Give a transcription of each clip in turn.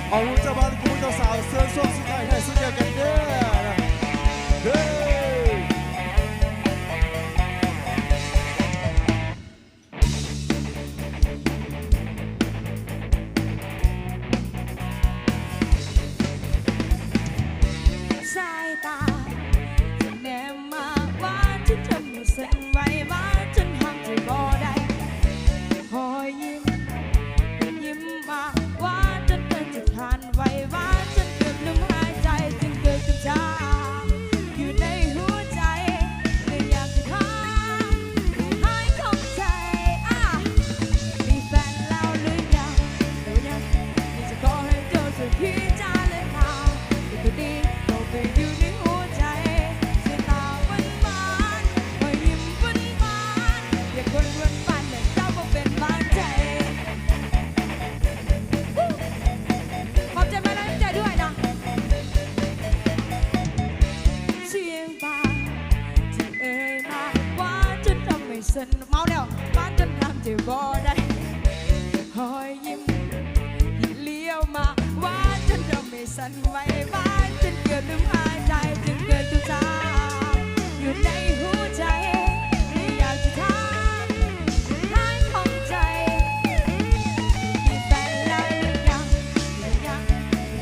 เอาเจ้าบ้านกูเจ้าสาวเสื้อส้มสีไทยให้สุดยอดกันเด้อเฮ้ยสายตาแนมมาว่าฉันทำให้สั่นไหวว่าฉันห้ามใจบ่ได้หอยยิ้มยิ้มมาว่าฉันเกินจะทานไหวว่าฉันเกือบลืมหายใจจึงเกิดกับชาอยู่ในหัวใจเลยอยากจะถามหายของใจมีแฟนแล้วหรือยังหรือยังนี่จะขอให้เจ้าช่วยพิจารณาอีกคนดีก็ไปอยู่ในหัวใจสายตาหวานหวานรอยยิ้มหวานหวานอย่าคนหวานหวานแต่เจ้าก็เป็นบ้านใจขอบใจมาแล้วใจด้วยนะเสียงปากที่เอ่ยมาว่าฉันทำไม่สนเมาแล้วว่าฉันทำใจบ่ได้หอยยิ้มที่เลี้ยวมาว่าฉันทำไม่สั่นไหวว่าฉันเกือบลืมหายใจจึงเกิดตุจาอยู่ในหัวใจไม่อยากจะถามหายของใจมีแฟนแล้วหรือยัง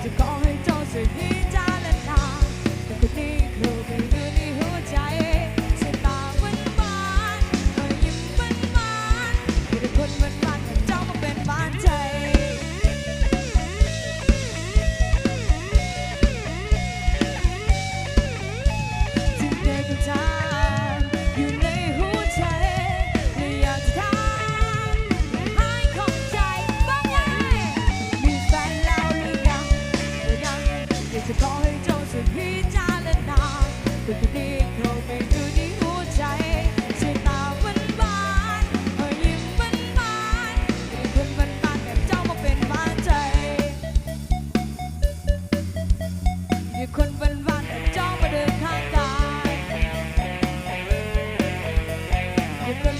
จะขอให้เจ้าช่วยพิจารณาแต่คนนี้เขาไปอยู่ในหัวใจสายตาหวานหวานรอยยิ้มหวานหวานมีแต่คนหวานหวานแต่เจ้าก็เป็นบ้านใจจึงเกิดกับชาอยู่ในหัวใจเลยอยากจะถามหายของใจบ้างไงมีแฟนแล้วหรือยังอยากจะขอให้เจ้าช่วยพิจารณาแต่คนนี้เขาไปอยู่ในหัวใจสายตาหวานหวานรอยยิ้มหวานหวานมีคนหวานหวานแบบเจ้ามาเป็นบ้านใจมีคนหวานหวานแบบเจ้ามาเดินข้างกายมีคน